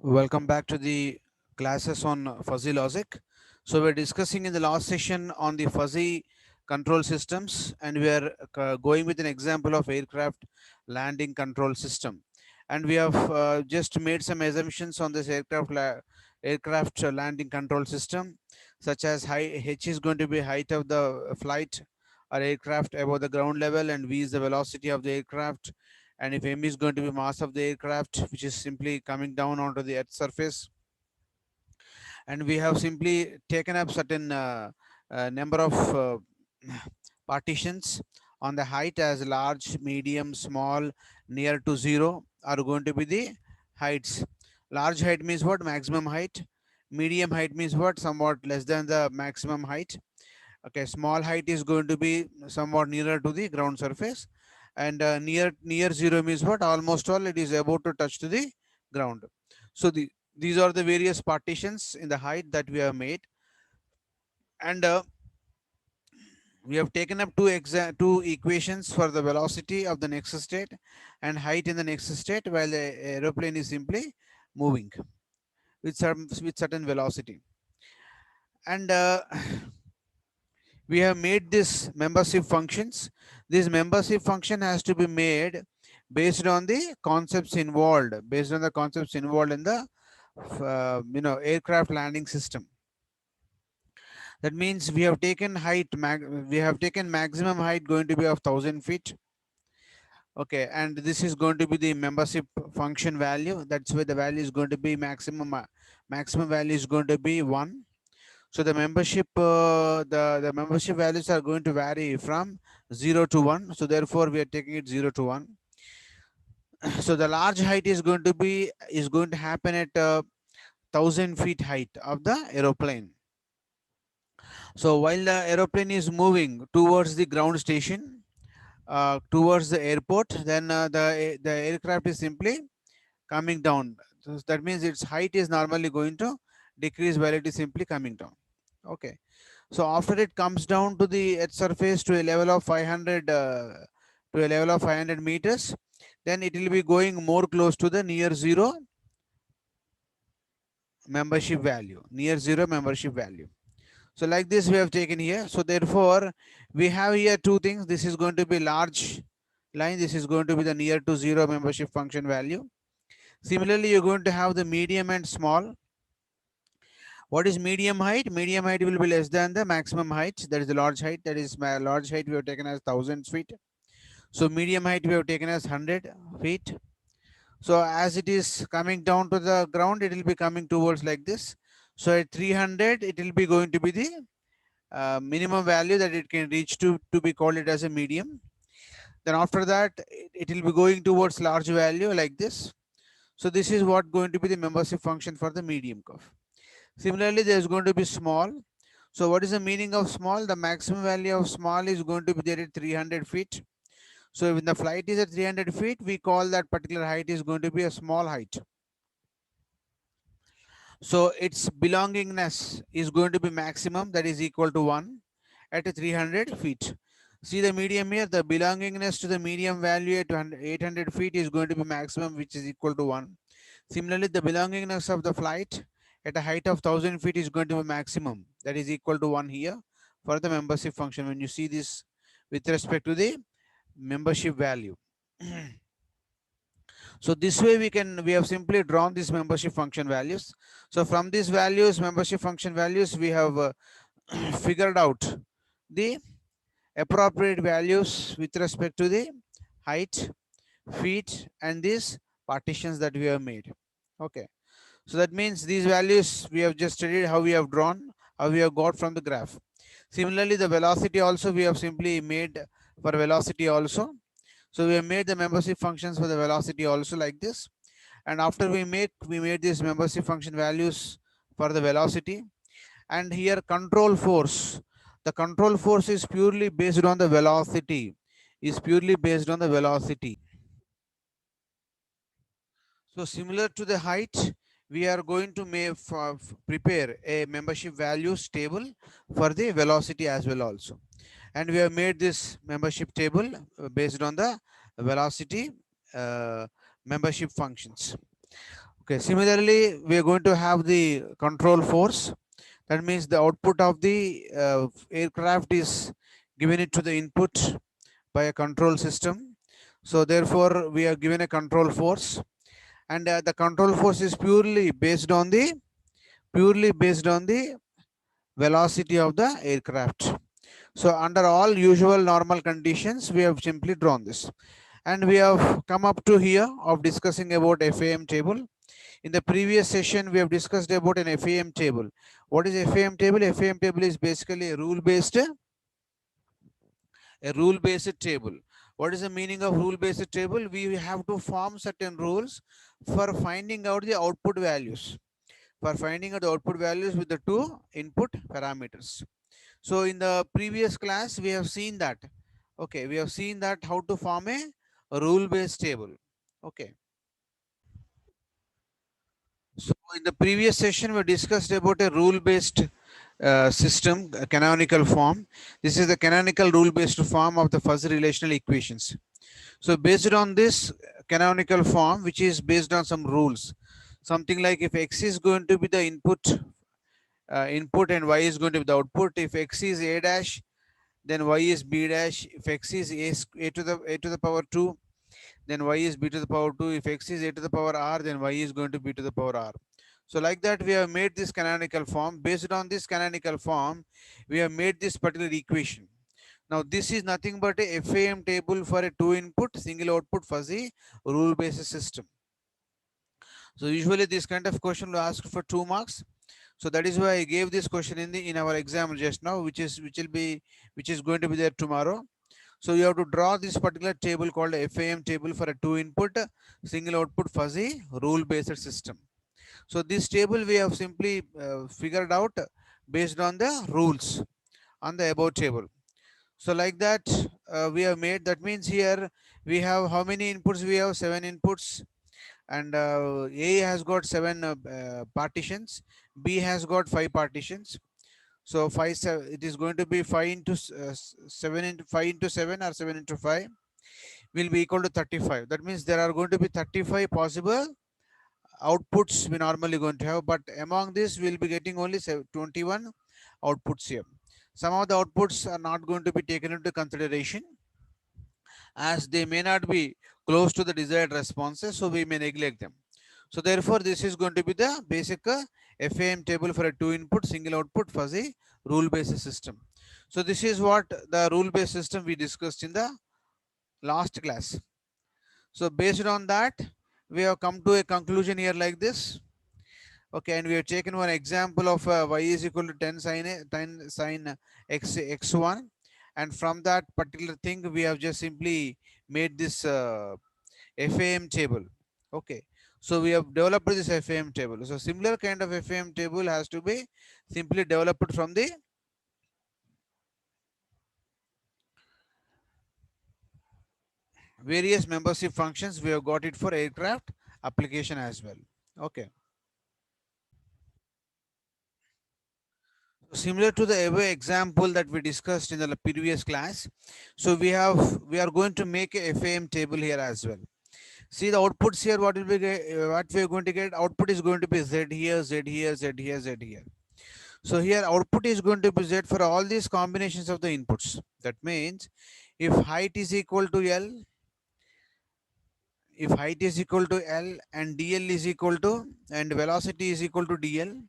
Welcome back to the classes on fuzzy logic. So we're discussing in the last session on the fuzzy control systems, and we are going with an example of aircraft landing control system. And we have just made some assumptions on this aircraft landing control system, such as h is going to be height of the flight or aircraft above the ground level, and v is the velocity of the aircraft, and if m is going to be mass of the aircraft, which is simply coming down onto the earth surface. And we have simply taken up certain number of partitions on the height, as large, medium, small, near to zero are going to be the heights. Large height means what? Maximum height. Medium height means what? Somewhat less than the maximum height. Okay, small height is going to be somewhat nearer to the ground surface, and near zero means what? Almost all it is about to touch to the ground. So these are the various partitions in the height that we have made, and we have taken up two equations for the velocity of the next state and height in the next state, while the aeroplane is simply moving with certain velocity. And we have made this membership functions. This membership function has to be made based on the concepts involved, in the aircraft landing system. That means we have taken we have taken maximum height going to be of 1,000 feet. Okay, and this is going to be the membership function value. That's where the value is going to be maximum value is going to be 1. So the membership values are going to vary from 0 to 1. So therefore we are taking it 0 to 1. So the large height is going to happen at 1,000 feet height of the aeroplane. So while the aeroplane is moving towards the ground station, towards the airport, then the aircraft is simply coming down. So that means its height is normally going to decrease while it is simply coming down. Okay. So after it comes down to the earth surface to a level of 500 meters, then it will be going more close to the near zero membership value. So like this we have taken here. So therefore we have here two things. This is going to be large line. This is going to be the near to zero membership function value. Similarly, you're going to have the medium and small. What is medium height? Medium height will be less than the maximum height. That is the large height. That is my large height we have taken as 1,000 feet. So medium height we have taken as 100 feet. So as it is coming down to the ground, it will be coming towards like this. So at 300, it will be going to be the minimum value that it can reach to be called it as a medium. Then after that, it will be going towards large value like this. So this is what going to be the membership function for the medium curve. Similarly, there is going to be small. So what is the meaning of small? The maximum value of small is going to be there at 300 feet. So when the flight is at 300 feet, we call that particular height is going to be a small height. So its belongingness is going to be maximum, that is equal to 1 at 300 feet. See the medium here, the belongingness to the medium value at 800 feet is going to be maximum, which is equal to 1. Similarly, the belongingness of the flight at a height of 1,000 feet is going to be maximum, that is equal to 1 here for the membership function when you see this with respect to the membership value. So this way we have simply drawn these membership function values. So from these values, membership function values, we have figured out the appropriate values with respect to the height, feet, and these partitions that we have made. Okay. So that means these values we have just studied how we have drawn, how we have got from the graph. Similarly, the velocity also we have simply made for velocity also. So we have made the membership functions for the velocity also like this. And after we made these membership function values for the velocity. And here control force. The control force is purely based on the velocity. So similar to the height, we are going to prepare a membership values table for the velocity as well also. And we have made this membership table based on the velocity membership functions. Okay, similarly, we are going to have the control force. That means the output of the aircraft is given it to the input by a control system. So therefore, we are given a control force, and the control force is purely based on the velocity of the aircraft. So under all usual normal conditions, we have simply drawn this, and we have come up to here of discussing about FAM table. In the previous session, we have discussed about an FAM table. What is FAM table? FAM table is basically a rule based table. What is the meaning of rule based table? We have to form certain rules for finding out the output values. For finding out the output values with the two input parameters. So in the previous class, we have seen that. Okay, we have seen that how to form a rule based table. Okay. So in the previous session, we discussed about a rule-based system, a canonical form. This is the canonical rule-based form of the fuzzy relational equations. So based on this canonical form, which is based on some rules, something like if x is going to be the input and y is going to be the output. If x is a dash, then y is b dash. If x is a to the power 2, then y is b to the power 2. If x is a to the power r, then y is going to be to the power r. So like that, we have made this canonical form. Based on this canonical form, we have made this particular equation. Now this is nothing but a FAM table for a two input single output fuzzy rule based system. So usually this kind of question will ask for 2 marks. So that is why I gave this question in our exam just now, which is going to be there tomorrow. So you have to draw this particular table called FAM table for a two input single output fuzzy rule based system. So this table we have simply figured out based on the rules on the above table. So like that, we have made, that means here we have how many inputs? We have 7 inputs, and A has got 7 partitions, B has got 5 partitions. So 7, it is going to be 5 into 7 into 5 into 7 or 7 into 5 will be equal to 35. That means there are going to be 35 possible outputs we normally going to have, but among this we'll be getting only 21 outputs here. Some of the outputs are not going to be taken into consideration as they may not be close to the desired responses, so we may neglect them. So therefore, this is going to be the basic FAM table for a two input single output fuzzy rule based system. So this is what the rule based system we discussed in the last class. So based on that, we have come to a conclusion here like this. Okay, and we have taken one example of y is equal to 10 sine 10 sine x1, and from that particular thing we have just simply made this FAM table. Okay, so we have developed this FAM table. So similar kind of FAM table has to be simply developed from the various membership functions. We have got it for aircraft application as well. Okay. Similar to the above example that we discussed in the previous class, so we are going to make a FAM table here as well. See the outputs here. What will be what we are going to get? Output is going to be z here, z here, z here, z here. So here output is going to be z for all these combinations of the inputs. That means if height is equal to L, and dl is equal to, and velocity is equal to dl,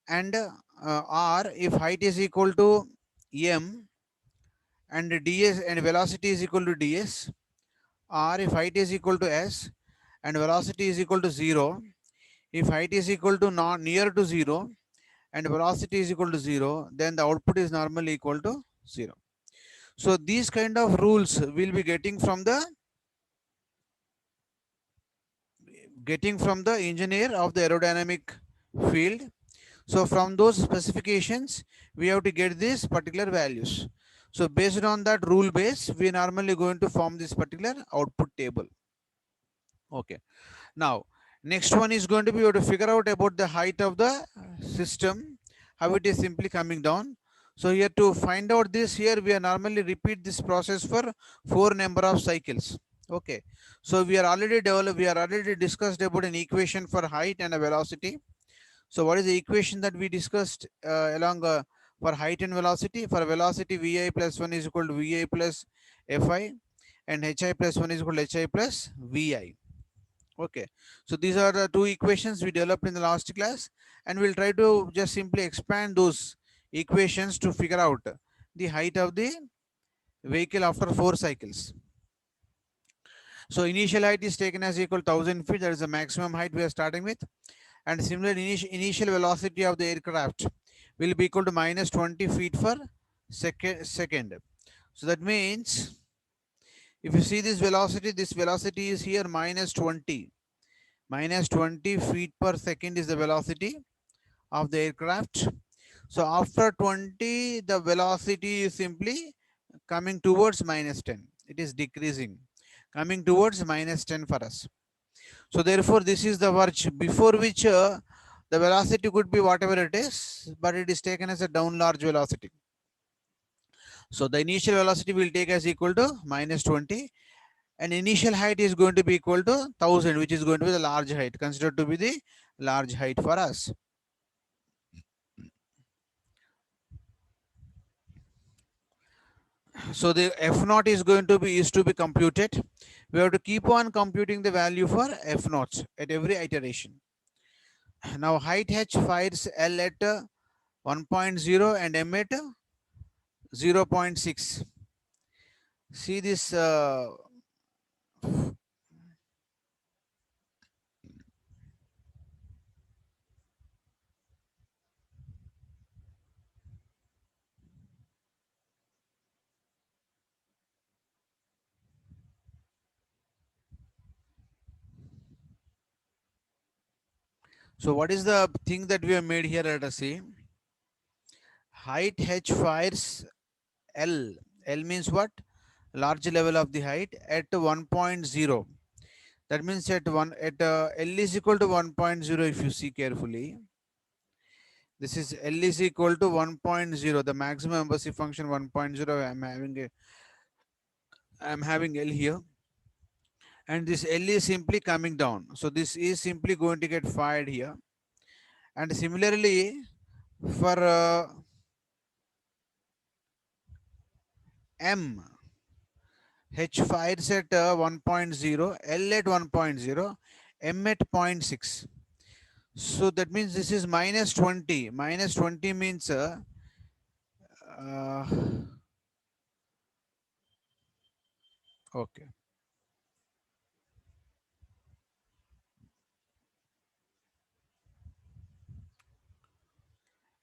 and r if height is equal to m, and ds and velocity is equal to ds, or if height is equal to s and velocity is equal to 0, if height is equal to non near to 0 and velocity is equal to 0, then the output is normally equal to 0. So these kind of rules will be getting from the engineer of the aerodynamic field. So from those specifications, we have to get these particular values. So based on that rule base, we normally going to form this particular output table. Okay. Now, next one is going to be you have to figure out about the height of the system, how it is simply coming down. So here to find out this, here we are normally repeat this process for 4 number of cycles. Okay, so we are already developed, we are already discussed about an equation for height and a velocity. So what is the equation that we discussed along for height and velocity? For velocity, vi plus 1 is equal to vi plus fi, and hi plus 1 is equal to hi plus vi. Okay, so these are the two equations we developed in the last class, and we'll try to just simply expand those equations to figure out the height of the vehicle after 4 cycles. So initial height is taken as equal to 1000 feet. That is the maximum height we are starting with. And similar initial velocity of the aircraft will be equal to minus 20 feet per second. So that means if you see this velocity is here minus 20. Minus 20 feet per second is the velocity of the aircraft. So after 20, the velocity is simply coming towards minus 10. It is decreasing, coming towards minus 10 for us. So therefore, this is the verge before which the velocity could be whatever it is, but it is taken as a down large velocity. So the initial velocity will take as equal to minus 20, and initial height is going to be equal to 1000, which is going to be the large height, considered to be the large height for us. So the f naught is going to be computed. We have to keep on computing the value for f naught at every iteration. Now height h fires L at 1.0 and m at 0.6. See this. So what is the thing that we have made here? Let us see. Height h fires L. L means what? Large level of the height at 1.0. That means at L is equal to 1.0. If you see carefully, this is L is equal to 1.0. The maximum embassy function 1.0. I'm having L here, and this L is simply coming down. So this is simply going to get fired here. And similarly, for M, H fires at 1.0, L at 1.0, M at 0.6. So that means this is minus 20. Minus 20 means uh, okay.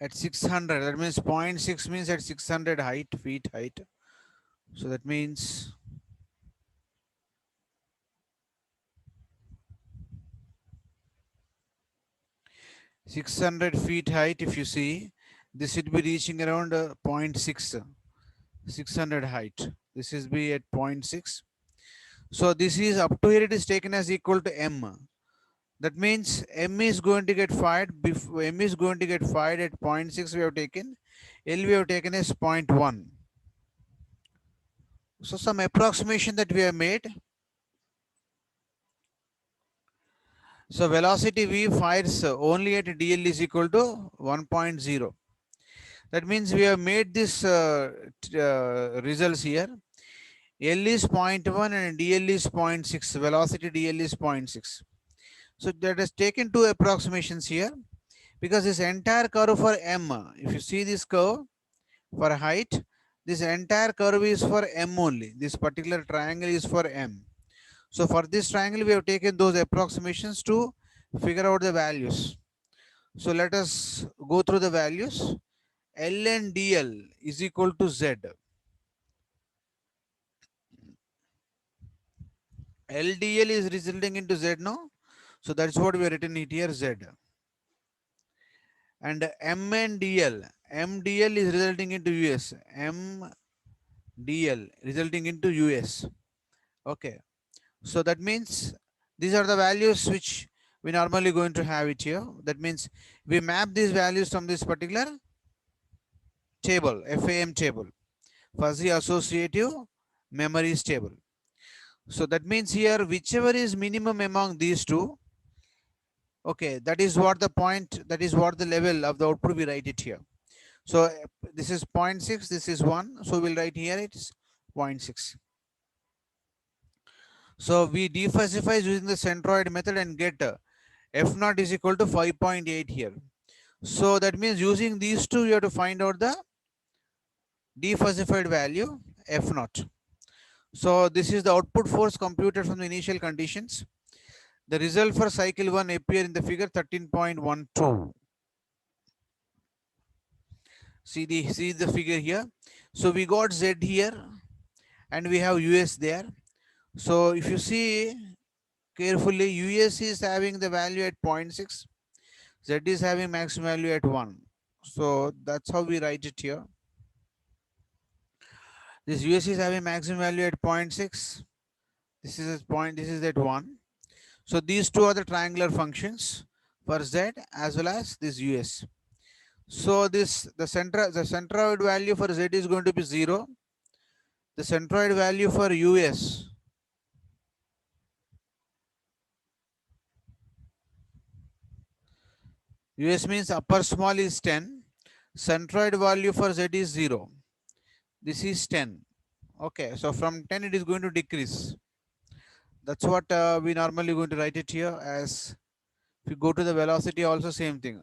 At 600, that means 0.6 means at 600 feet height. So that means 600 feet height. If you see, this would be reaching around 0.6, 600 height. This is be at 0.6. So this is up to here, it is taken as equal to M. That means M is going to get fired. Before M is going to get fired at 0.6, we have taken. L we have taken as 0.1. So some approximation that we have made. So velocity V fires only at DL is equal to 1.0. That means we have made this results here. L is 0.1 and DL is 0.6. Velocity DL is 0.6. So that has taken two approximations here, because this entire curve for M, if you see this curve for height, this entire curve is for M only. This particular triangle is for M. So for this triangle, we have taken those approximations to figure out the values. So let us go through the values. L and DL is equal to Z. LDL is resulting into Z, no? So that's what we have written it here, Z. And M and DL, MDL is resulting into US. MDL resulting into US. Okay. So that means these are the values which we normally going to have it here. That means we map these values from this particular table, FAM table, fuzzy associative memories table. So that means here, whichever is minimum among these two, okay, that is what the point, that is what the level of the output we write it here. So this is 0.6, this is 1. So we'll write here it's 0.6. So we defuzify using the centroid method and get f naught is equal to 5.8 here. So that means using these two, you have to find out the defusified value f naught. So this is the output force computed from the initial conditions. The result for cycle 1 appear in the figure 13.12. See the figure here. So we got Z here and we have US there. So if you see carefully, US is having the value at 0.6, Z is having maximum value at 1. So that's how we write it here. This US is having maximum value at 0.6. This is at point, this is at 1. So these two are the triangular functions for Z as well as this US. So this the centroid value for Z is going to be 0. The centroid value for US means upper small is 10. Centroid value for Z is 0. This is 10. Okay, so from 10 it is going to decrease. That's what we normally going to write it here as. If you go to the velocity, also same thing.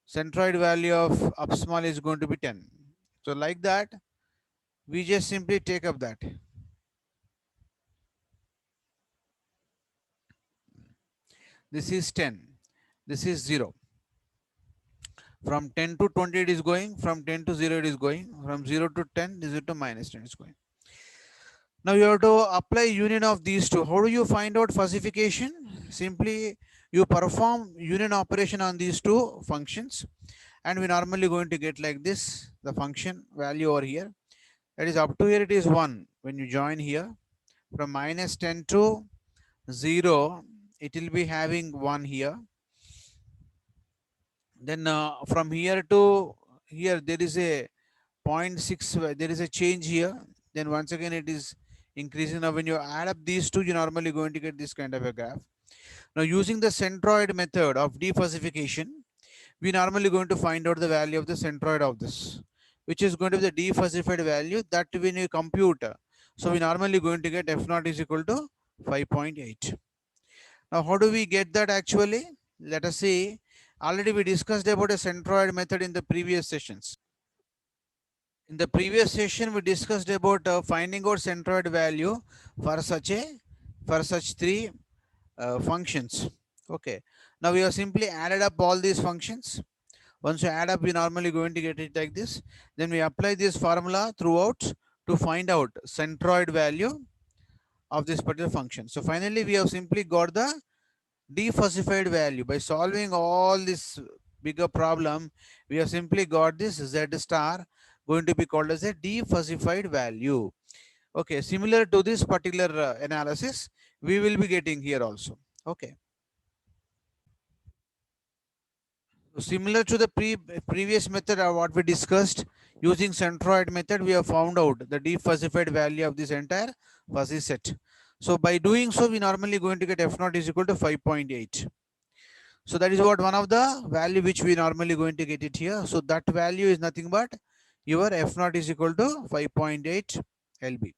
Centroid value of up small is going to be 10. So like that, we just simply take up that. This is 10. This is 0. From 10 to 20 it is going. From 10 to 0 it is going. From 0 to 10, 0 to minus 10 is going. Now you have to apply union of these two. How do you find out fussification? Simply you perform union operation on these two functions, and we normally going to get like this, the function value over here. That is up to here it is 1. When you join here, from minus 10 to 0, it will be having 1 here. Then from here to here, there is a 0.6, there is a change here. Then once again, it is increasing. Now, when you add up these two, you're normally going to get this kind of a graph. Now, using the centroid method of defussification, we normally going to find out the value of the centroid of this, which is going to be the defussified value that when you compute. So, we normally going to get f naught is equal to 5.8. Now, how do we get that actually? Let us see. Already we discussed about a centroid method in the previous sessions. In the previous session, we discussed about finding out centroid value for such three functions. Okay. Now we have simply added up all these functions. Once you add up, we normally going to get it like this. Then we apply this formula throughout to find out centroid value of this particular function. So finally, we have simply got the defussified value. By solving all this bigger problem, we have simply got this Z star going to be called as a defussified value. Okay, similar to this particular analysis, we will be getting here also. Okay. So similar to the previous method of what we discussed, using centroid method, we have found out the defussified value of this entire fuzzy set. So by doing so, we normally going to get f naught is equal to 5.8. So that is what one of the value which we normally going to get it here. So that value is nothing but your f naught is equal to 5.8 lb.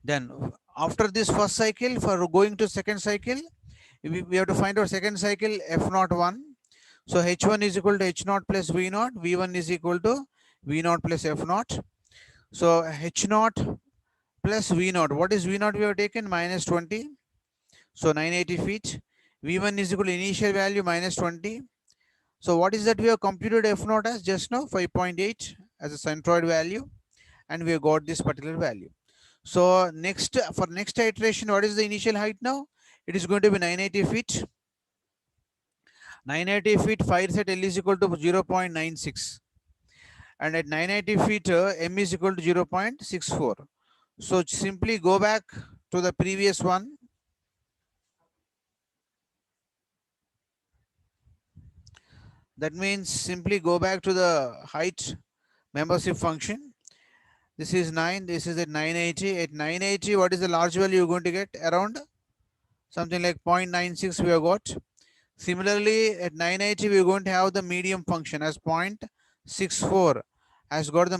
Then after this first cycle, for going to second cycle, we have to find out second cycle f naught 1. So h1 is equal to h naught plus v naught, v1 is equal to v naught plus f naught. So h naught plus v naught, what is v naught we have taken? Minus 20. So 980 feet. v1 is equal to initial value minus 20. So what is that we have computed f naught as just now? 5.8 as a centroid value, and we have got this particular value. So next, for next iteration, what is the initial height now? It is going to be 980 feet. 980 feet, fire set L is equal to 0.96. And at 980 feet, M is equal to 0.64. So simply go back to the previous one. That means simply go back to the height membership function This is 9. This is at 980. At 980, what is the large value you're going to get? Around something like 0.96 we have got. Similarly, at 980, we're going to have the medium function as 0.64 has got the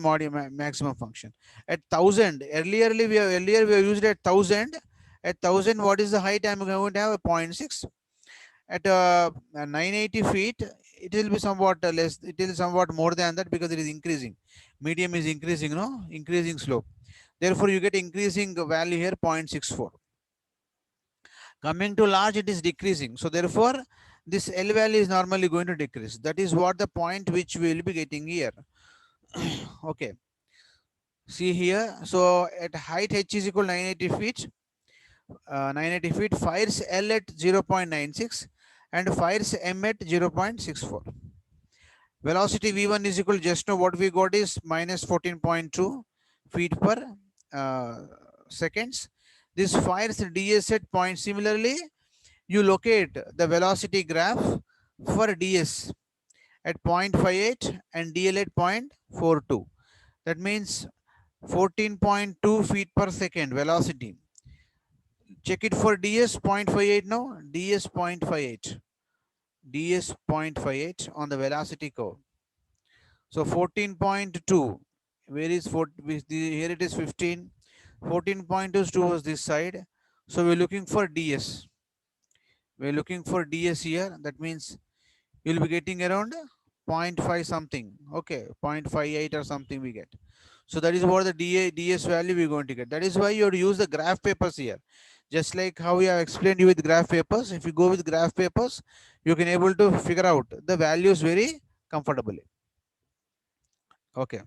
maximum function. At 1000, earlier we have used at 1000. At 1000, what is the height? I'm going to have a 0.6. At 980 feet, it will be somewhat less. It is somewhat more than that because it is increasing. Medium is increasing, no? Increasing slope. Therefore, you get increasing value here 0.64. Coming to large, it is decreasing. So therefore, this L value is normally going to decrease. That is what the point which we will be getting here. Okay. See here. So at height h is equal to 980 feet. 980 feet fires L at 0.96 and fires M at 0.64. Velocity V1 is equal to, just now what we got is minus 14.2 feet per seconds. This fires ds at point. Similarly, you locate the velocity graph for ds at 0.58 and dl at 0.42. That means 14.2 feet per second velocity. Check it for ds 0.58 now. ds 0.58. ds 0.58 on the velocity curve. So 14.2. Where is here it is 15. 14.2 is towards this side. So we're looking for ds. We're looking for ds here. That means you'll be getting around 0.5 something. Okay, 0.58 or something we get. So that is what the ds value we're going to get. That is why you have to use the graph papers here. Just like how we have explained you with graph papers. If you go with graph papers, you can able to figure out the values very comfortably. Okay.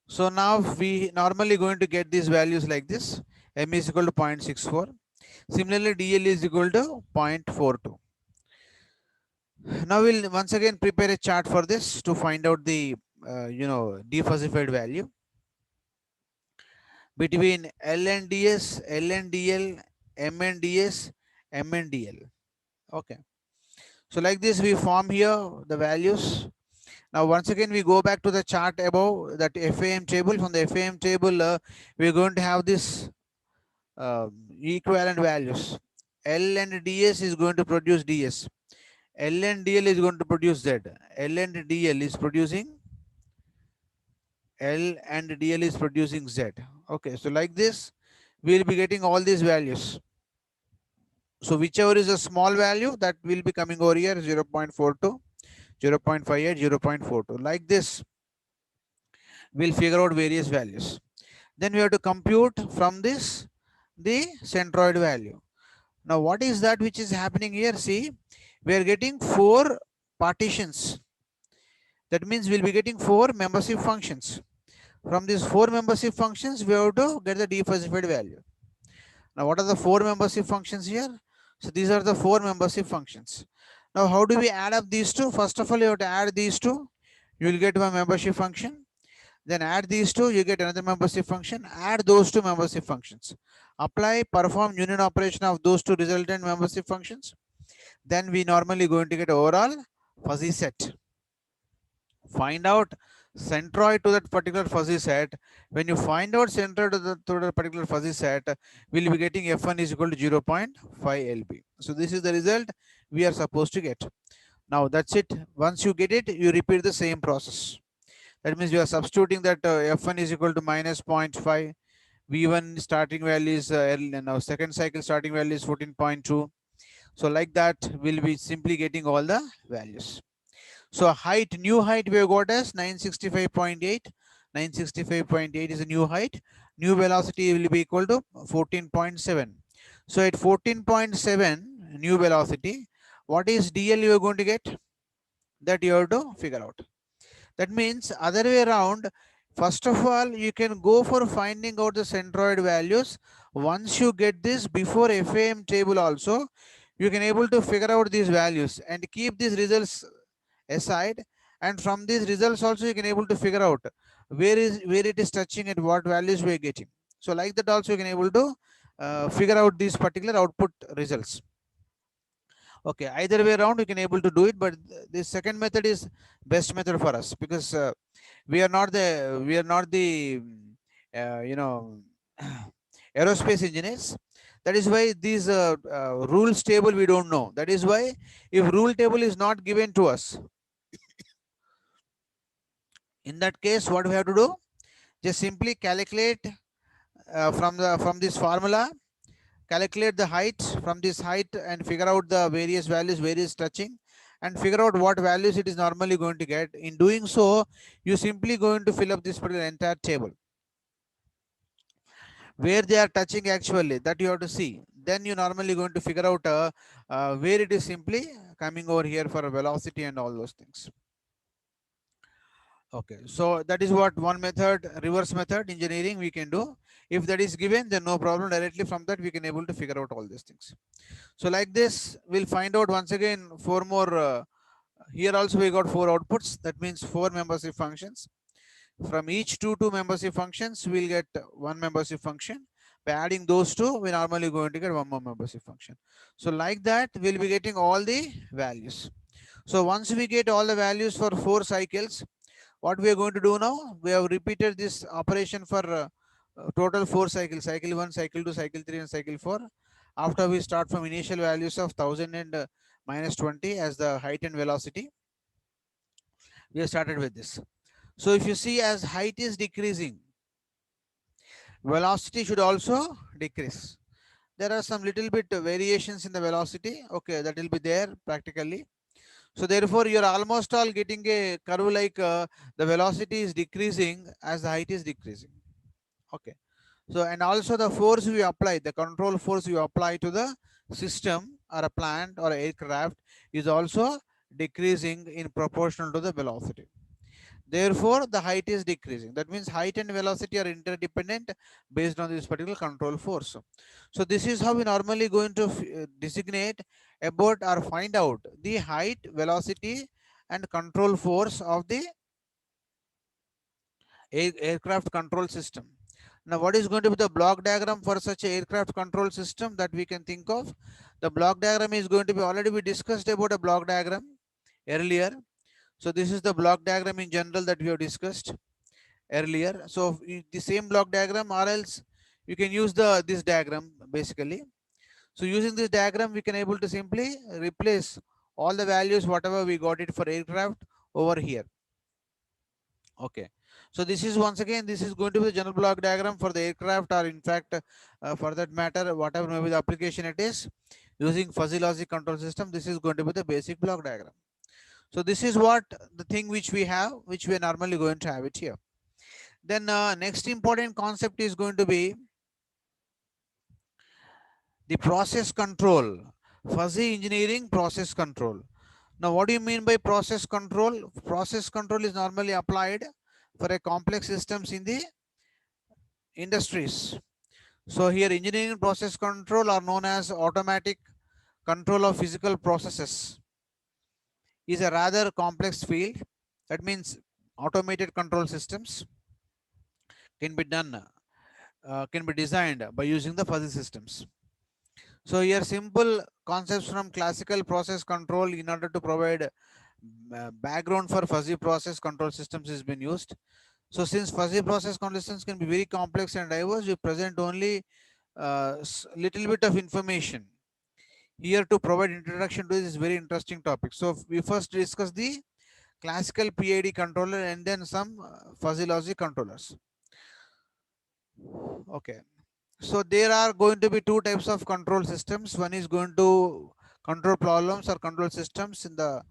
So now we normally going to get these values like this. M is equal to 0.64. Similarly, DL is equal to 0.42. Now we'll once again prepare a chart for this to find out the defuzzified value between L and DS, L and DL, M and DS, M and DL. Okay. So like this we form here the values. Now once again we go back to the chart above, that FAM table. From the FAM table we're going to have this equivalent values. L and DS is going to produce DS. L and DL is going to produce Z. L and DL is producing L and DL is producing Z. Okay, so like this, we'll be getting all these values. So whichever is a small value, that will be coming over here 0.42, 0.58, 0.42. Like this, we'll figure out various values. Then we have to compute from this the centroid value. Now, what is that which is happening here? See, we are getting 4 partitions. That means we'll be getting 4 membership functions. From these 4 membership functions, we have to get the defuzzified value. Now, what are the 4 membership functions here? So, these are the 4 membership functions. Now, how do we add up these two? First of all, you have to add these two. You will get one membership function. Then add these two, you get another membership function. Add those 2 membership functions. Apply, perform union operation of those 2 resultant membership functions. Then we normally going to get overall fuzzy set. Find out centroid to that particular fuzzy set. When you find out centroid to the particular fuzzy set, we'll be getting F1 is equal to 0.5 lb. So this is the result we are supposed to get. Now that's it. Once you get it, you repeat the same process. That means you are substituting that F1 is equal to minus 0.5. V1 starting value is now second cycle starting value is 14.2. So like that, we'll be simply getting all the values. So height, new height we have got as 965.8. 965.8 is a new height. New velocity will be equal to 14.7. So at 14.7 new velocity, what is DL you are going to get? That you have to figure out. That means other way around, first of all, you can go for finding out the centroid values. Once you get this before FAM table also, you can able to figure out these values and keep these results aside. And from these results also, you can able to figure out where it is touching and what values we are getting. So like that also, you can able to figure out these particular output results. Okay, either way around, you can able to do it, but this second method is best method for us, because we are not the you know aerospace engineers. That is why these rules table we don't know. That is why if rule table is not given to us, in that case, what we have to do? Just simply calculate from this formula, calculate the height from this height and figure out the various values, various touching, and figure out what values it is normally going to get. In doing so, you simply going to fill up this particular entire table where they are touching actually, that you have to see. Then you normally going to figure out where it is simply coming over here for a velocity and all those things. Okay, so that is what one method, reverse method engineering we can do. If that is given, then no problem, directly from that we can able to figure out all these things. So like this, we'll find out once again four more. Here also we got four outputs. That means four membership functions. From each two membership functions, we'll get one membership function. By adding those two, we normally going to get one more membership function. So like that, we'll be getting all the values. So once we get all the values for 4 cycles, what we are going to do now? We have repeated this operation for total 4 cycles: cycle 1, cycle 2, cycle 3, and cycle 4. After we start from initial values of 1000 and minus 20 as the height and velocity, we have started with this. So if you see, as height is decreasing, velocity should also decrease. There are some little bit variations in the velocity. Okay, that will be there practically. So therefore, you're almost all getting a curve like the velocity is decreasing as the height is decreasing. Okay. So, and also the force we apply, the control force you apply to the system or a plant or a aircraft is also decreasing in proportional to the velocity. Therefore, the height is decreasing. That means height and velocity are interdependent based on this particular control force. So this is how we normally going to designate about or find out the height, velocity, and control force of the aircraft control system. Now, what is going to be the block diagram for such a aircraft control system that we can think of? The block diagram is going to be, already we discussed about a block diagram earlier. So this is the block diagram in general that we have discussed earlier. So the same block diagram, or else you can use this diagram basically. So using this diagram, we can able to simply replace all the values whatever we got it for aircraft over here. Okay, so this is, once again, this is going to be the general block diagram for the aircraft, or in fact for that matter, whatever maybe the application it is, using fuzzy logic control system, this is going to be the basic block diagram. So this is what the thing which we have, which we are normally going to have it here. Then next important concept is going to be the process control, fuzzy engineering process control. Now, what do you mean by process control? Process control is normally applied for a complex systems in the industries. So here, engineering process control are known as automatic control of physical processes, is a rather complex field. That means automated control systems can be done, can be designed by using the fuzzy systems. So here, simple concepts from classical process control in order to provide background for fuzzy process control systems has been used. So since fuzzy process control systems can be very complex and diverse, we present only little bit of information here to provide introduction to this very interesting topic. So we first discuss the classical PID controller and then some fuzzy logic controllers. Okay. So there are going to be two types of control systems. One is going to control problems or control systems in the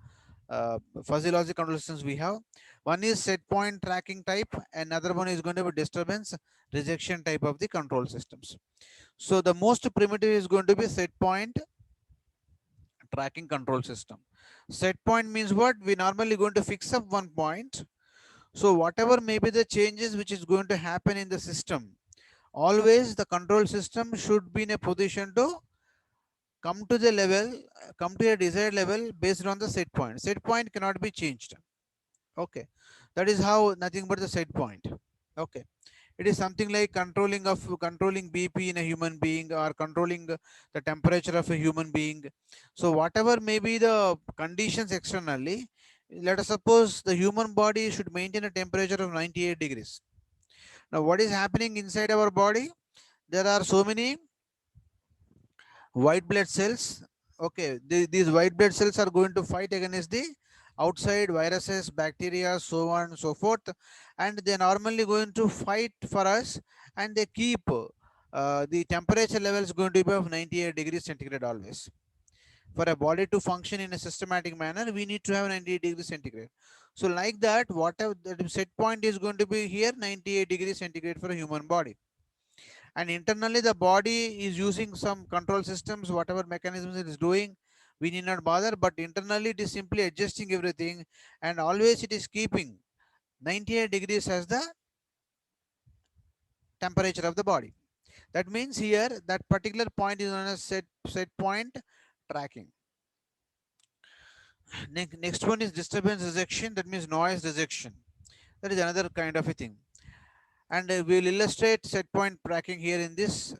fuzzy logic control systems we have. One is set point tracking type, another one is going to be disturbance rejection type of the control systems. So the most primitive is going to be set point tracking control system. Set point means what? We normally going to fix up one point. So whatever may be the changes which is going to happen in the system, always the control system should be in a position to come to the level, come to a desired level based on the set point. Set point cannot be changed. Okay, that is how, nothing but the set point. Okay, It is something like controlling BP in a human being, or controlling the temperature of a human being. So whatever may be the conditions externally, let us suppose the human body should maintain a temperature of 98 degrees. Now what is happening inside our body? There are so many white blood cells. Okay, these white blood cells are going to fight against the outside viruses, bacteria, so on and so forth, and they normally going to fight for us, and they keep the temperature levels going to be of 98 degrees centigrade always. For a body to function in a systematic manner, we need to have 98 degrees centigrade. So like that, whatever the set point is going to be here, 98 degrees centigrade for a human body. And internally the body is using some control systems, whatever mechanisms it is doing, we need not bother, but internally it is simply adjusting everything, and always it is keeping 98 degrees as the temperature of the body. That means here that particular point is known as set point tracking. Next one is disturbance rejection, that means noise rejection. That is another kind of a thing, and we'll illustrate set point tracking here in this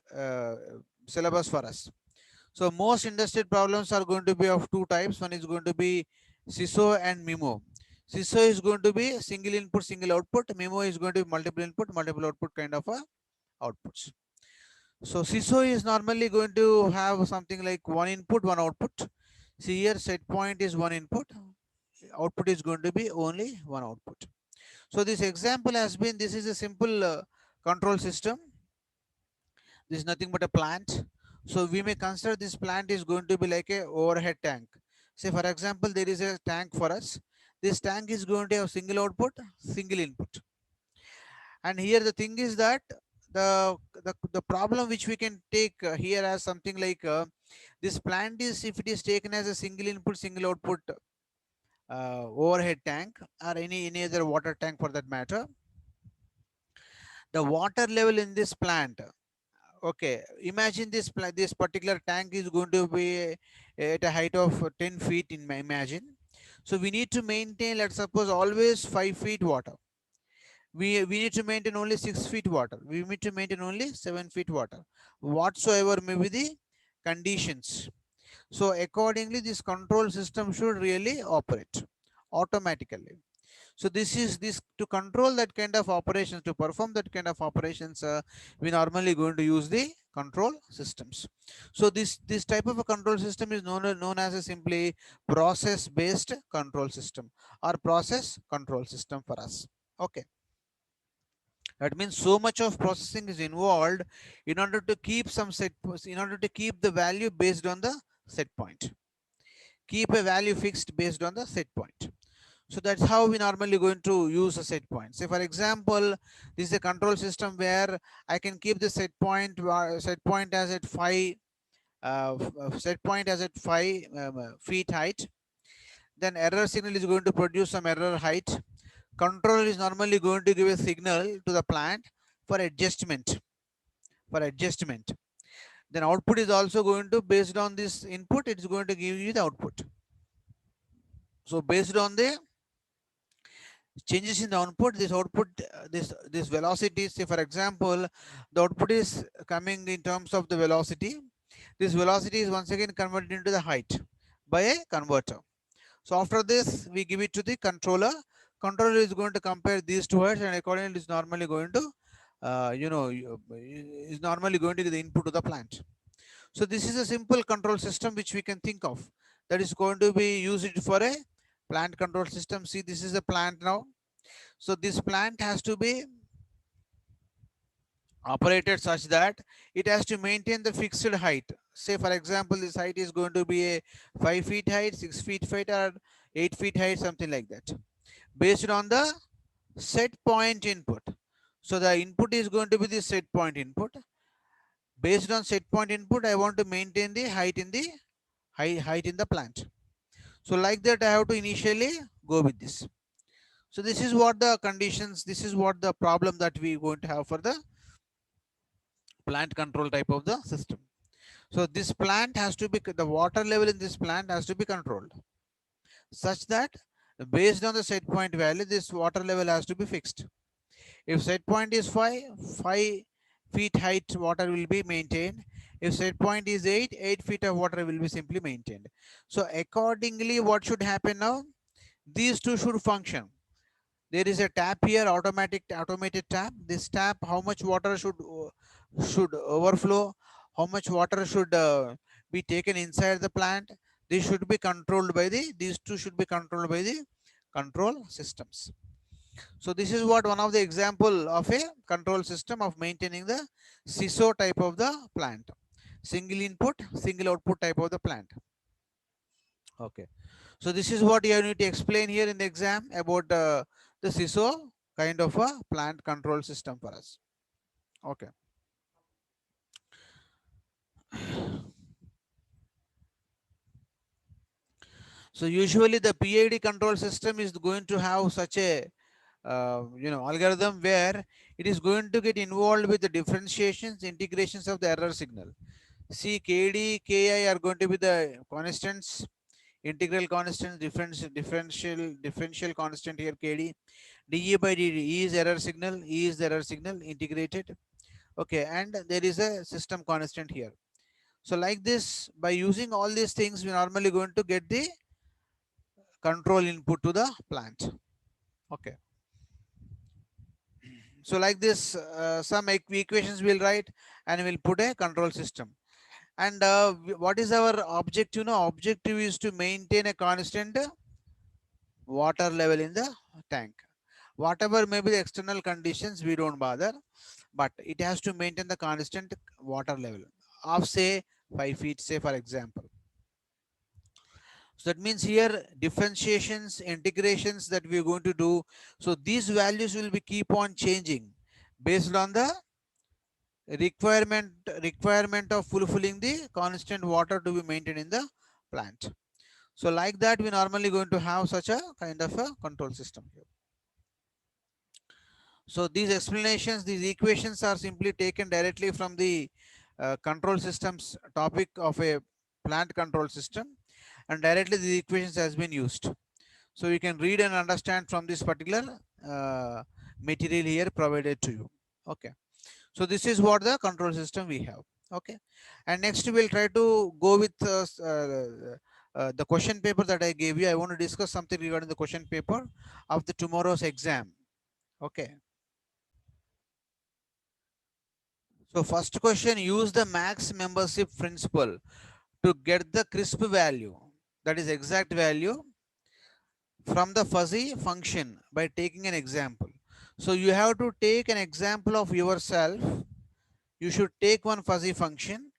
syllabus for us. So most industrial problems are going to be of two types. One is going to be CISO and MIMO. CISO is going to be single input, single output. MIMO is going to be multiple input, multiple output kind of a outputs. So CISO is normally going to have something like one input, one output. See here, set point is one input. Output is going to be only one output. So this example has been, this is a simple control system. This is nothing but a plant. So we may consider this plant is going to be like a overhead tank. Say for example, there is a tank for us. This tank is going to have single output, single input. And here the thing is that the problem which we can take here as something like this plant is, if it is taken as a single input, single output overhead tank, or any other water tank for that matter, the water level in this plant, okay, imagine this particular tank is going to be at a height of 10 feet in my imagine. So we need to maintain, let's suppose, always 5 feet water. We need to maintain only 6 feet water, we need to maintain only 7 feet water, whatsoever may be the conditions. So accordingly this control system should really operate automatically. So this is this to control that kind of operations, to perform that kind of operations, we normally going to use the control systems. So this type of a control system is known as a simply process based control system, or process control system for us. Okay, that means so much of processing is involved in order to keep some in order to keep the value based on the set point, keep a value fixed based on the set point. So that's how we normally going to use a set point. Say for example, this is a control system where I can keep the set point as at 5 set point as at 5 feet height. Then error signal is going to produce some error height. Controller is normally going to give a signal to the plant for adjustment. For adjustment. Then output is also going to, based on this input, it's going to give you the output. So based on the changes in the output, this output, this velocity, say for example, the output is coming in terms of the velocity. This velocity is once again converted into the height by a converter. So after this we give it to the controller. Controller is going to compare these two heights, and accordingly is normally going to is normally going to give the input to the plant. So this is a simple control system which we can think of, that is going to be used for a plant control system. See, this is a plant now. So this plant has to be operated such that it has to maintain the fixed height. Say for example, this height is going to be a 5 feet height, 6 feet height, or 8 feet height, something like that, based on the set point input. So the input is going to be the set point input. Based on set point input, I want to maintain the height in the height in the plant. So like that, I have to initially go with this. So this is what the conditions, this is what the problem that we going to have for the plant control type of the system. So this plant has to be, the water level in this plant has to be controlled such that based on the set point value, this water level has to be fixed. If set point is 5 feet height water will be maintained. If set point is 8 feet of water will be simply maintained. So accordingly, what should happen now? These two should function. There is a tap here, automated tap. This tap, how much water should overflow, how much water should be taken inside the plant. This should be controlled by these two should be controlled by the control systems. So this is what one of the example of a control system of maintaining the CISO type of the plant, single input, single output type of the plant. Okay. So this is what you need to explain here in the exam about the CISO kind of a plant control system for us. Okay. So usually the PID control system is going to have such a algorithm where it is going to get involved with the differentiations, integrations of the error signal. See, KD, KI are going to be the constants, integral constants, differential constant here, KD. dE by dt, E is error signal, E is the error signal integrated. Okay, and there is a system constant here. So like this, by using all these things, we normally going to get the control input to the plant. Okay. So like this, some equations we'll write and we'll put a control system. And what is our objective? Objective is to maintain a constant water level in the tank. Whatever may be the external conditions, we don't bother, but it has to maintain the constant water level of say 5 feet, say for example. So that means here differentiations, integrations that we are going to do. So these values will be keep on changing based on the requirement of fulfilling the constant water to be maintained in the plant. So like that, we normally going to have such a kind of a control system here. So these explanations, these equations are simply taken directly from the control systems topic of a plant control system, and directly the equations has been used. So you can read and understand from this particular material here provided to you. Okay. So this is what the control system we have. Okay. And next we'll try to go with the question paper that I gave you. I want to discuss something regarding the question paper of the tomorrow's exam. Okay. So first question, use the max membership principle to get the crisp value, that is exact value, from the fuzzy function by taking an example. So you have to take an example of yourself. You should take one fuzzy function,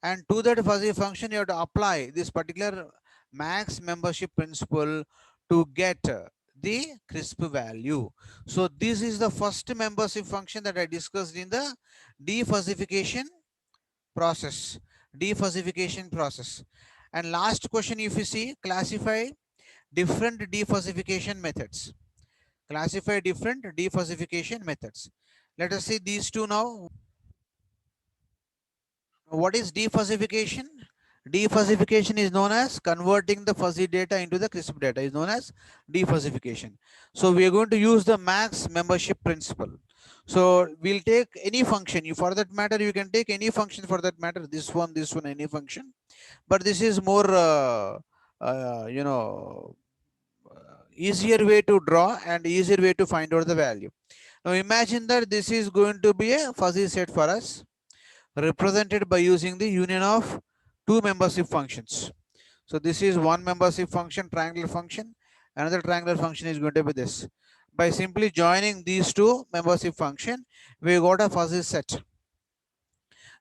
and to that fuzzy function you have to apply this particular max membership principle to get the crisp value. So this is the first membership function that I discussed in the defuzzification process. Defuzzification process. And last question, if you see, classify different defuzzification methods. Classify different defuzzification methods. Let us see these two now. What is defuzzification? Defuzzification is known as converting the fuzzy data into the crisp data, is known as defuzzification. So we are going to use the max membership principle. So we'll take any function. You, for that matter, you can take any function for that matter. This one, any function. But this is more, easier way to draw and easier way to find out the value. Now imagine that this is going to be a fuzzy set for us, represented by using the union of two membership functions. So this is one membership function, triangular function. Another triangular function is going to be this. By simply joining these two membership function, we got a fuzzy set.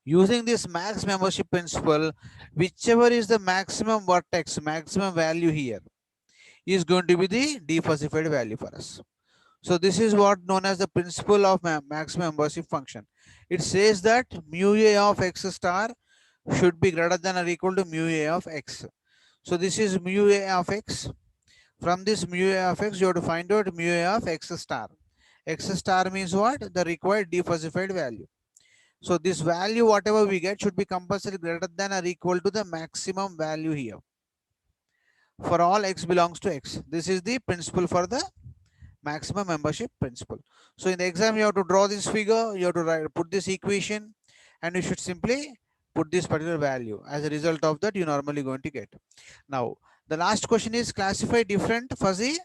Using this max membership principle, whichever is the maximum vertex, maximum value here, is going to be the defuzzified value for us. So this is what known as the principle of maximum membership function. It says that mu a of x star should be greater than or equal to mu a of x. So this is mu a of x. From this mu a of x, you have to find out mu a of x star. X star means what? The required defuzzified value. So this value, whatever we get, should be compulsory greater than or equal to the maximum value here. For all x belongs to x. This is the principle for the maximum membership principal. So in the exam, you have to draw this figure, you have to put this equation, and you should simply put this particular value. As a result of that, you normally going to get. Now, the last question is classify different fuzzy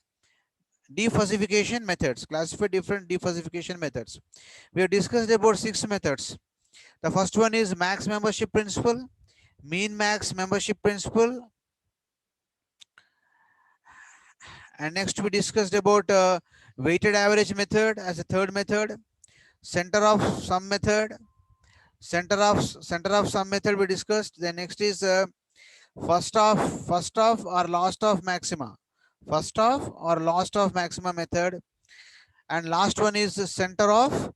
defuzzification methods. Classify different defuzzification methods. We have discussed about 6 methods. The first one is max membership principle, mean max membership principle, and next we discussed about weighted average method as a third method, center of sum method, center of sum method we discussed. Then next is first of or last of maxima, first of or last of maxima method, and last one is the center of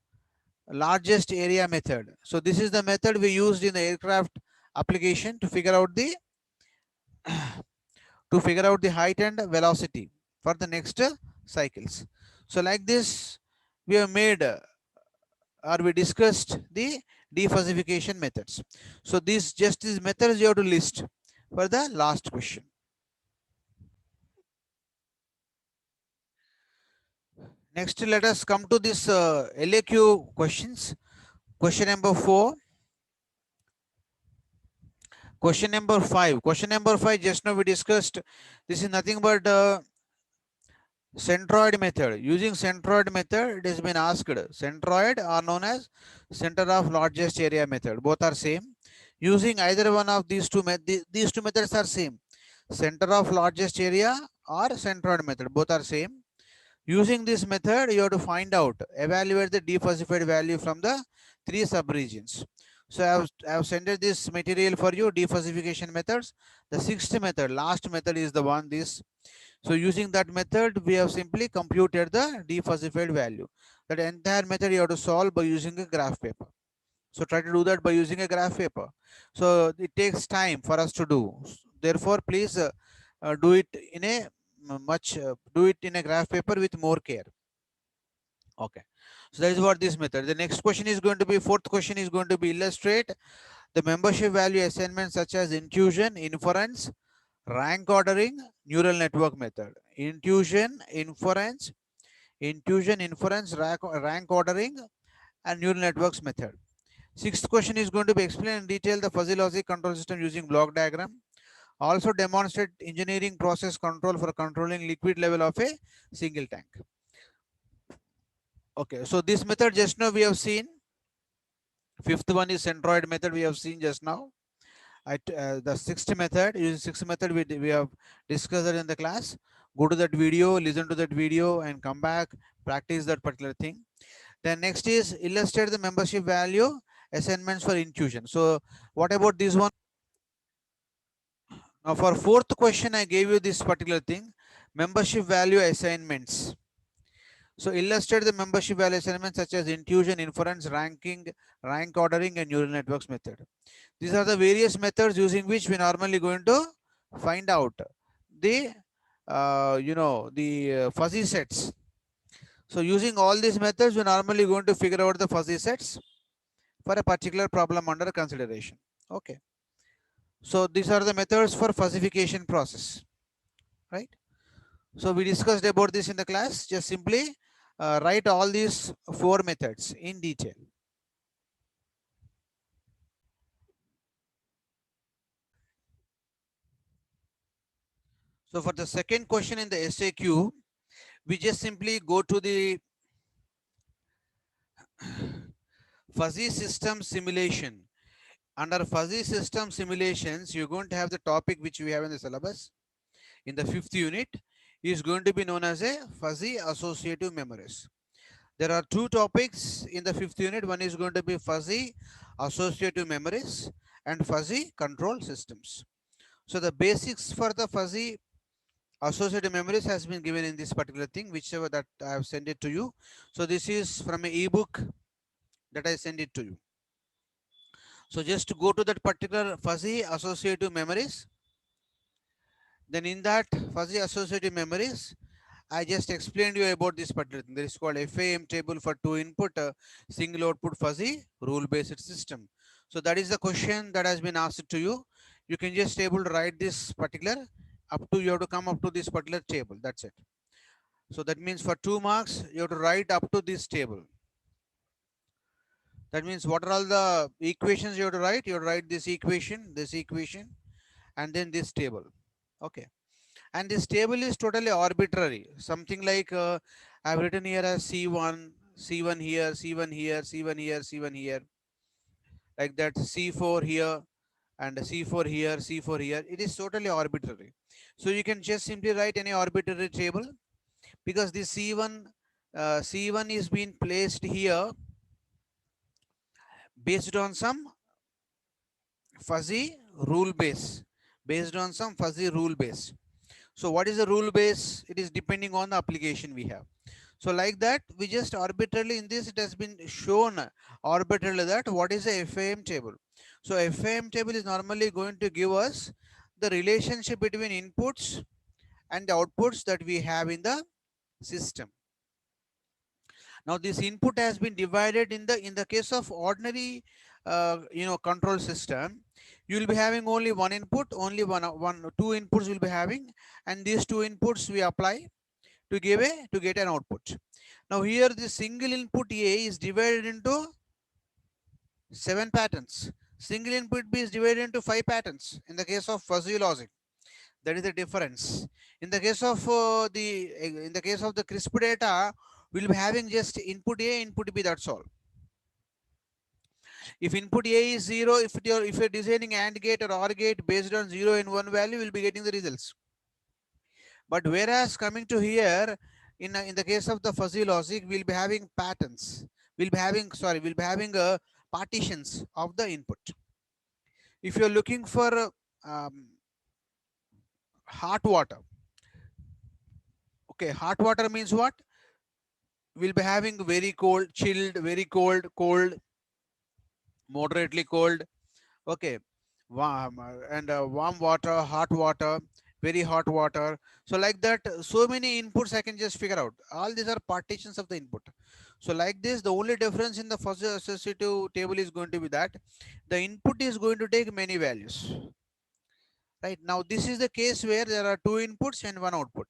largest area method. So this is the method we used in the aircraft application to figure out the height and velocity for the next cycles. So like this, we have made or we discussed the defuzzification methods. So these methods you have to list for the last question. Next, let us come to this LAQ questions. Question number 4. Question number 5. Question number 5, just now we discussed. This is nothing but centroid method. Using centroid method, it has been asked. Centroid are known as center of largest area method. Both are same. Using either one of these two methods are same. Center of largest area or centroid method. Both are same. Using this method, you have to find out, evaluate the defuzzified value from the 3 subregions. So I have sent this material for you, defuzzification methods. The sixth method, last method is the one this. So using that method, we have simply computed the defuzzified value. That entire method you have to solve by using a graph paper. So try to do that by using a graph paper. So it takes time for us to do. Therefore, please do it in a do it in a graph paper with more care. Okay. So that is what this method. The next question is going to be, fourth question is going to be illustrate the membership value assignment such as intuition, inference, rank ordering, neural network method. Intuition, inference, rank ordering, and neural networks method. Sixth question is going to be explain in detail the fuzzy logic control system using block diagram. Also demonstrate engineering process control for controlling liquid level of a single tank. Okay, so this method just now we have seen. Fifth one is centroid method we have seen just now. The sixth method, using sixth method we have discussed it in the class. Go to that video, listen to that video and come back, practice that particular thing. Then next is illustrate the membership value assignments for intuition. So what about this one? Now for fourth question, I gave you this particular thing, membership value assignments. So illustrate the membership value assignments such as intuition, inference, rank ordering, and neural networks method. These are the various methods using which we normally going to find out the fuzzy sets. So using all these methods, we normally going to figure out the fuzzy sets for a particular problem under consideration. Okay. So these are the methods for fuzzification process, right? So we discussed about this in the class. Just simply write all these 4 methods in detail. So for the second question in the SAQ, we just simply go to the fuzzy system simulation. Under fuzzy system simulations, you're going to have the topic which we have in the syllabus in the 5th unit is going to be known as a fuzzy associative memories. There are 2 topics in the 5th unit. One is going to be fuzzy associative memories and fuzzy control systems. So the basics for the fuzzy associative memories has been given in this particular thing, whichever that I have sent it to you. So this is from an ebook that I send it to you. So just to go to that particular fuzzy associative memories, then in that fuzzy associative memories, I just explained you about this particular thing. There is called FAM table for 2 input, single output fuzzy rule based system. So that is the question that has been asked to you. You can just able to write this particular up to, you have to come up to this particular table. That's it. So that means for 2 marks, you have to write up to this table. That means what are all the equations you have to write? You have to write this equation, and then this table. Okay. And this table is totally arbitrary. Something like I've written here as C1, C1 here, C1 here, C1 here, C1 here, like that, C4 here, and C4 here, C4 here. It is totally arbitrary. So you can just simply write any arbitrary table, because this C1 is being placed here based on some fuzzy rule base, based on some fuzzy rule base. So what is the rule base? It is depending on the application we have. So like that, we just arbitrarily, in this it has been shown arbitrarily that what is a FAM table. So FAM table is normally going to give us the relationship between inputs and the outputs that we have in the system. Now this input has been divided in the case of ordinary control system. You will be having only one input, only two inputs will be having, and these two inputs we apply to get an output. Now here the single input A is divided into 7 patterns. Single input B is divided into 5 patterns in the case of fuzzy logic. That is the difference. In the case of the crisp data, we'll be having just input A, input B, that's all. If input A is 0, if you're designing AND gate or OR gate based on 0 and 1 value, we'll be getting the results. But whereas coming to here, in the case of the fuzzy logic, we'll be having patterns. We'll be having partitions of the input. If you're looking for hot water, okay, hot water means what? We'll be having very cold, chilled, very cold, cold, moderately cold, okay, warm, and warm water, hot water, very hot water. So like that, so many inputs I can just figure out. All these are partitions of the input. So like this, the only difference in the fuzzy associative table is going to be that the input is going to take many values. Right now, this is the case where there are two inputs and one output.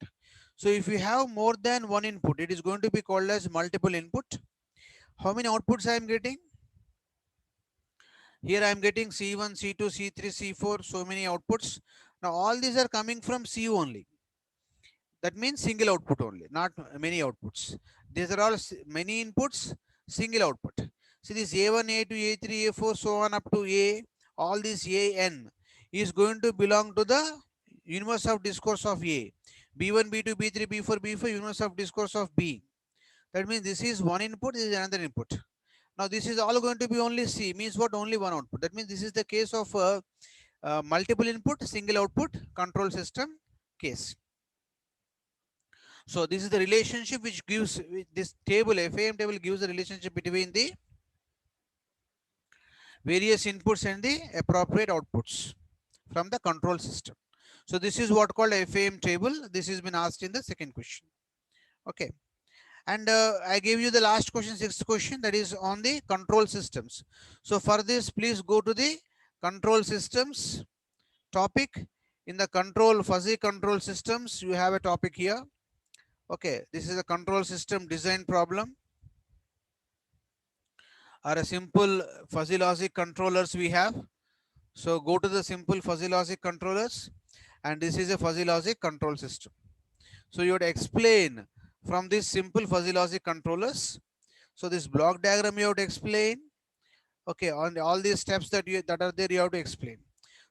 So if you have more than one input, it is going to be called as multiple input. How many outputs I am getting? Here I am getting C1, C2, C3, C4, so many outputs. Now all these are coming from C only. That means single output only, not many outputs. These are all many inputs, single output. See this A1, A2, A3, A4, so on up to A, all this AN is going to belong to the universe of discourse of A. B1, B2, B3, B4, B5, universe of discourse of B. That means this is one input, this is another input. Now this is all going to be only C, means what? Only one output. That means this is the case of multiple input, single output control system case. So this is the relationship which gives this table, FAM table gives the relationship between the various inputs and the appropriate outputs from the control system. So this is what called FAM table. This has been asked in the second question. Okay. And I gave you the last question, sixth question, that is on the control systems. So for this, please go to the control systems topic. In the fuzzy control systems, you have a topic here. Okay, this is a control system design problem, or a simple fuzzy logic controllers we have. So go to the simple fuzzy logic controllers, and this is a fuzzy logic control system. So you would explain from this simple fuzzy logic controllers. So this block diagram you have to explain. Okay, on all these steps that are there, you have to explain.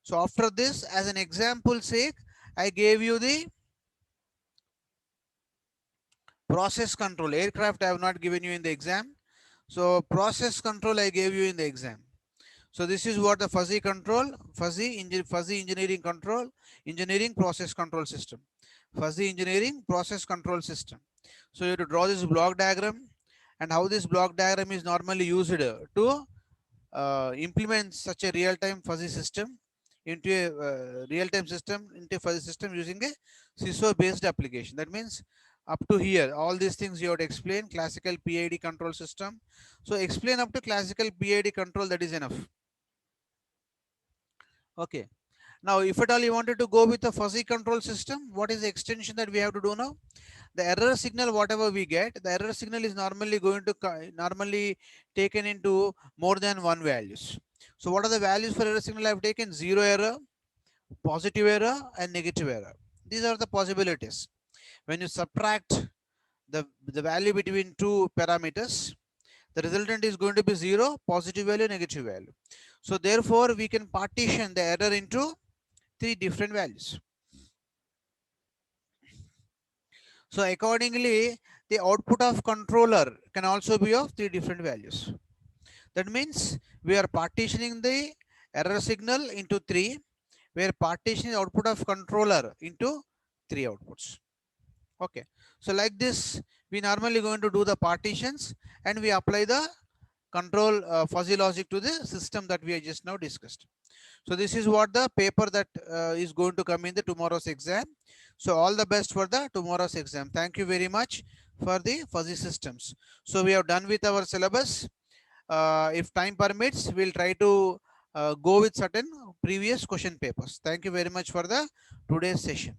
So after this, as an example sake, I gave you the process control. Aircraft I have not given you in the exam. So process control I gave you in the exam. So this is what the fuzzy control, fuzzy engineering control, engineering process control system. Fuzzy engineering process control system. So you have to draw this block diagram, and how this block diagram is normally used to implement such a real-time fuzzy system into a real-time system into a fuzzy system using a CISO based application. That means up to here, all these things you have to explain. Classical PID control system. So explain up to classical PID control, that is enough. Okay. Now, if at all you wanted to go with a fuzzy control system, what is the extension that we have to do now? the error signal, whatever we get, the error signal is normally going to normally taken into more than one values. So what are the values for error signal I have taken? Zero error, positive error, and negative error. These are the possibilities. When you subtract the value between two parameters, the resultant is going to be zero, positive value, negative value. So therefore, we can partition the error into three different values. So accordingly, the output of controller can also be of three different values. That means we are partitioning the error signal into three. We are partitioning the output of controller into three outputs. Okay. So like this, we normally going to do the partitions and we apply the control fuzzy logic to the system that we have just now discussed. So this is what the paper that is going to come in the tomorrow's exam. So all the best for the tomorrow's exam. Thank you very much for the fuzzy systems. So we have done with our syllabus. If time permits, we'll try to go with certain previous question papers. Thank you very much for the today's session.